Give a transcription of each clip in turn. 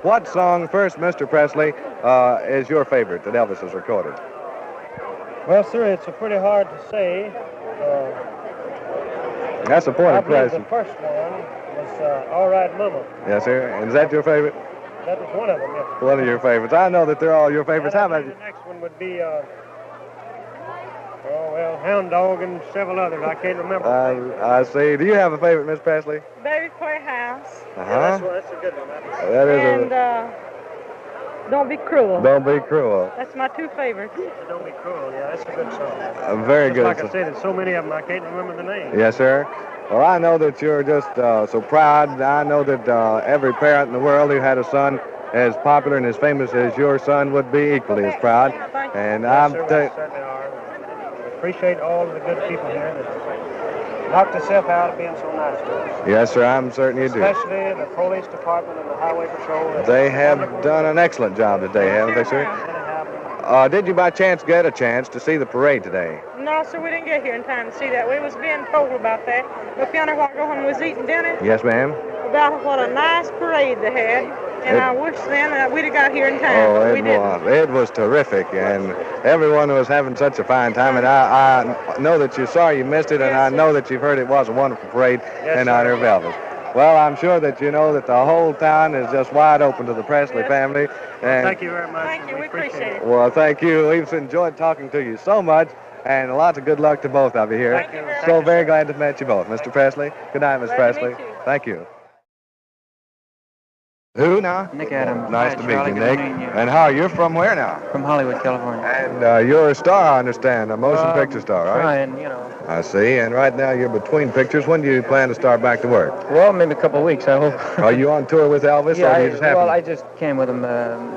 What song, first, Mr. Presley, is your favorite that Elvis has recorded? Well, sir, it's pretty hard to say. That's the point I of believe Presley. the first one was All Right Mama. Yes, sir. And is that your favorite? That was one of them, yes. One of your favorites. I know that they're all your favorites. How about you? The next one would be, Hound Dog and several others. I can't remember. I see. Do you have a favorite, Miss Presley? Baby Playhouse. Uh-huh. That's a good one. That is And Don't Be Cruel. Don't Be Cruel. That's my two favorites. Don't Be Cruel, yeah, that's a good song. Very Just good. like I say, there's so many of them, I can't remember the name. Yes, sir. Well, I know that you're just so proud. I know that every parent in the world who had a son as popular and as famous as your son would be equally as proud. And Yes, sir, we certainly are. Appreciate all the good people here that knocked themselves out of being so nice to us. Yes, sir, I'm certain you do. Especially the police department and the highway patrol. They have done an excellent job today, haven't they, sir? Did you by chance get a chance to see the parade today? No, sir, we didn't get here in time to see that. We was being told about that. But yonder while we was eating dinner, Yes, ma'am. about what a nice parade they had. And I wish then that we'd have got here in time, Oh, but we it didn't. was. It was terrific, and everyone was having such a fine time. And I know that you're sorry you missed it, and I know that you've heard it was a wonderful parade in honor of Elvis. Well, I'm sure that you know that the whole town is just wide open to the Presley family. And Thank you very much. Thank you, we appreciate it. well, thank you. We've enjoyed talking to you so much, and lots of good luck to both of you here. Thank you very So much. very glad to have met you both. Mr. Presley, good night, Miss Glad to Presley. meet you. Thank you. Who now? Nick Adams. Nice Hi, to meet Charlie. you, Good Nick. to meet you. And how, you're from where now? From Hollywood, California. And you're a star, I understand, a motion picture star, right? Trying, you know. I see. And right now you're between pictures. When do you plan to start back to work? Well, maybe a couple of weeks, I hope. Are you on tour with Elvis, Yeah, or you just happen? well, I just came with him.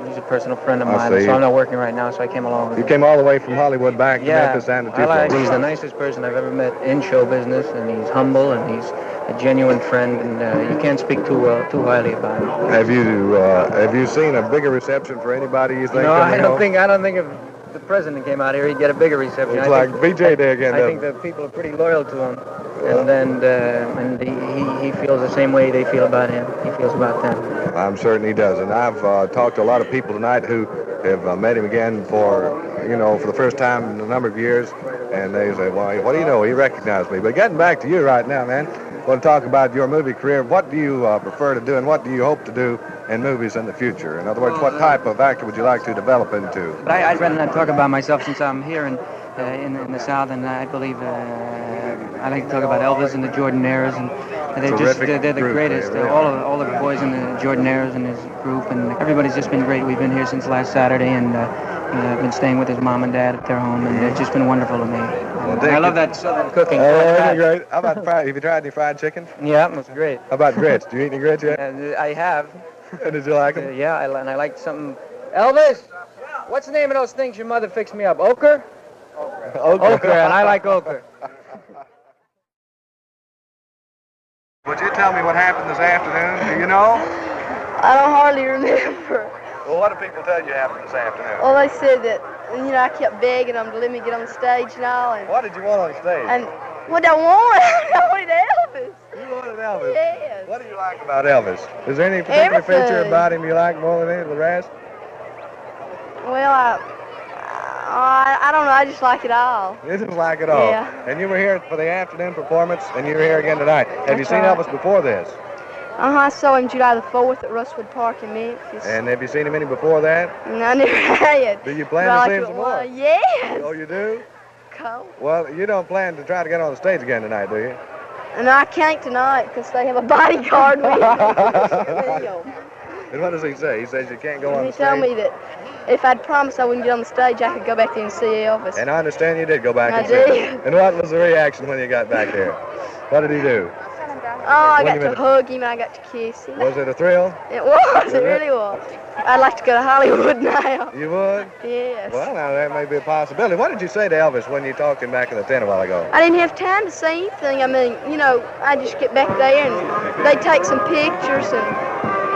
He's a personal friend of I mine, see. so I'm not working right now, so I came along with You him. came all the way from Hollywood back to Yeah, Memphis and to I like. Tupelo. He's the nicest person I've ever met in show business, and he's humble, and he's a genuine friend, and you can't speak too highly about him. Have you seen a bigger reception for anybody you think? No, I don't home? think if the president came out here, he'd get a bigger reception. It's I like think- BJ did again. I think doesn't that people are pretty loyal to him, and then he feels the same way they feel about him. He feels about them. it? I'm certain he does. And I've talked to a lot of people tonight who have met him again for the first time in a number of years, and they say, "Well, what do you know? He recognized me." But getting back to you right now, man, I want to talk about your movie career. What do you prefer to do, and what do you hope to do in movies in the future? In other words, what type of actor would you like to develop into? But I'd rather not talk about myself since I'm here in the South, and I believe I like to talk about Elvis and the Jordanaires, and they're the group, greatest. really. All of the boys in the Jordanaires and his group, and everybody's just been great. We've been here since last Saturday, and I've been staying with his mom and dad at their home, and it's just been wonderful to me. I love that Southern cooking. Isn't it great? How about fried? Have you tried any fried chicken? Yeah, it was great. How about grits? Do you eat any grits yet? I have. And did you like them? Yeah, and I liked something. Elvis, what's the name of those things your mother fixed me up? Ochre? Ochre, and I like ochre. Would you tell me what happened this afternoon? Do you know? I don't hardly remember. Well, what do people tell you happened this afternoon? Well, they said that, I kept begging them to let me get on the stage and all. And, What did you want on stage? and what I want, I wanted Elvis. You wanted Elvis? Yes. What do you like about Elvis? Is there any particular feature Everything. about him you like more than any of the rest? Well, I don't know. I just like it all. You just like it all. Yeah. And you were here for the afternoon performance, and you were here again tonight. Have you That's seen right. Elvis before this? I saw him July the 4th at Rustwood Park in Memphis. And have you seen him any before that? And I never had. Do you plan But I to like see him it some well, more? Yes. Oh, you do? Cool. Well, you don't plan to try to get on the stage again tonight, do you? And I can't tonight because they have a bodyguard with me. And what does he say? He says you can't go on And the he stage? told me that if I'd promised I wouldn't get on the stage, I could go back there and see Elvis. And I understand you did go back I and see him. did. And what was the reaction when you got back there? What did he do? Oh, I Wait a got to minute. hug him and I got to kiss him. Was it a thrill? It was, it it? really was. I'd like to go to Hollywood now. You would? Yes. Well, now that may be a possibility. What did you say to Elvis when you talked to him back in the tent a while ago? I didn't have time to say anything. I mean, I just get back there and they take some pictures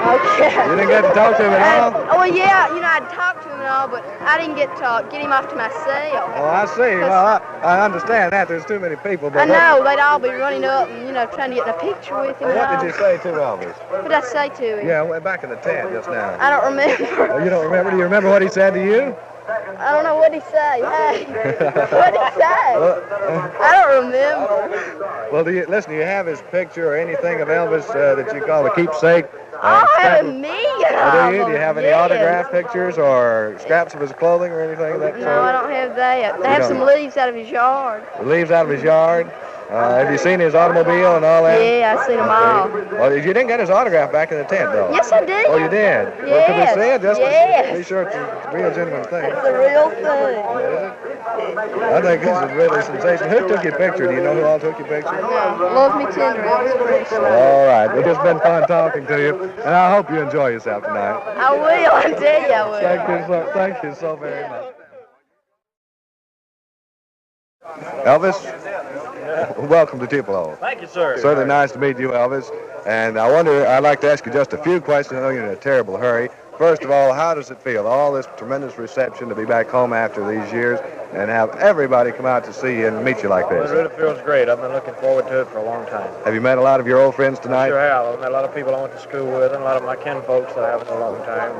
Okay. You didn't get to talk to him at all? Oh, yeah, I'd talk to him and all, but I didn't get to get him off to myself. Oh, I see. Well, I understand that. There's too many people. But I know, they'd all be running up and, trying to get in a picture with him. What did you say to Elvis? What did I say to him? Yeah, back in the tent just now. I don't remember. Oh, you don't remember? Do you remember what he said to you? I don't know what he say. Hey, what did he say? I don't remember. Well, do you have his picture or anything of Elvis that you call a keepsake? I have a million of Do you? them. Do you have any autograph pictures or scraps of his clothing or anything of that sort? No, I don't have that. They have some leaves out of his yard. Leaves out of his yard? Have you seen his automobile and all that? Yeah, I've seen them all. Well, you didn't get his autograph back in the tent, though. Yes, I did. Oh, you did? Yes. Well, could we see it? Just yes. Be sure it's a real genuine thing. It's a real thing. I think this is really sensational. Who took your picture? Do you know who all took your picture? No, Love Me Tender, Elvis Presley. All right. Well, it's been fun talking to you, and I hope you enjoy yourself tonight. I will. I tell you I will. Thank you so very much. Elvis, welcome to Tupelo. Thank you, sir. Certainly nice to meet you, Elvis. And I'd like to ask you just a few questions. I know you're in a terrible hurry. First of all, how does it feel, all this tremendous reception to be back home after these years and have everybody come out to see you and meet you like this? It really feels great. I've been looking forward to it for a long time. Have you met a lot of your old friends tonight? I sure have. I've met a lot of people I went to school with and a lot of my kin folks that I haven't in a long time.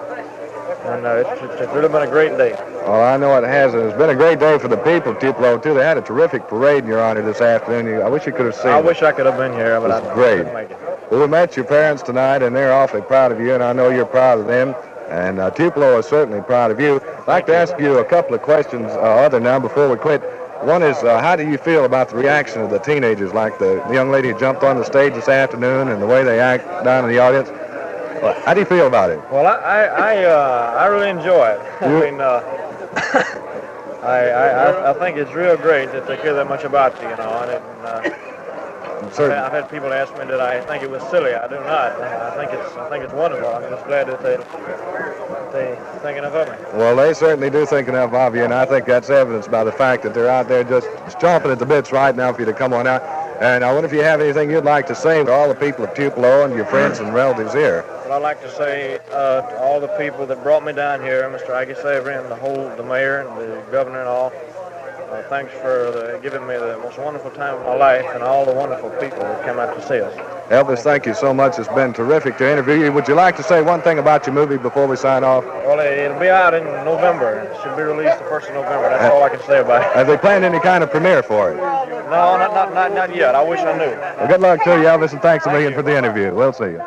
And it's really been a great day. Well, I know it has, and it's been a great day for the people of Tupelo, too. They had a terrific parade in your honor this afternoon. I wish you could have seen it. I wish I could have been here, but I couldn't make it. Well, we met your parents tonight, and they're awfully proud of you, and I know you're proud of them. And Tupelo is certainly proud of you. I'd like to ask you a couple of questions other now before we quit. One is, how do you feel about the reaction of the teenagers, like the young lady who jumped on the stage this afternoon and the way they act down in the audience? How do you feel about it? Well, I really enjoy it. I mean, I think it's real great that they care that much about you, and I've had people ask me that I think it was silly. I do not. I think it's wonderful. I'm just glad that they think enough of me. Well, they certainly do think enough of you, and I think that's evidenced by the fact that they're out there just chomping at the bits right now for you to come on out. And I wonder if you have anything you'd like to say to all the people of Tupelo and your friends and relatives here. Well, I'd like to say to all the people that brought me down here, Mr. Aggie Savory and the mayor and the governor and all, thanks for giving me the most wonderful time of my life and all the wonderful people that came out to see us. Elvis, thank you so much. It's been terrific to interview you. Would you like to say one thing about your movie before we sign off? Well, it'll be out in November. It should be released the 1st of November. That's all I can say about it. Have they planned any kind of premiere for it? No, not yet. I wish I knew. Well, good luck to you, Elvis, and thanks a million for the interview. We'll see you.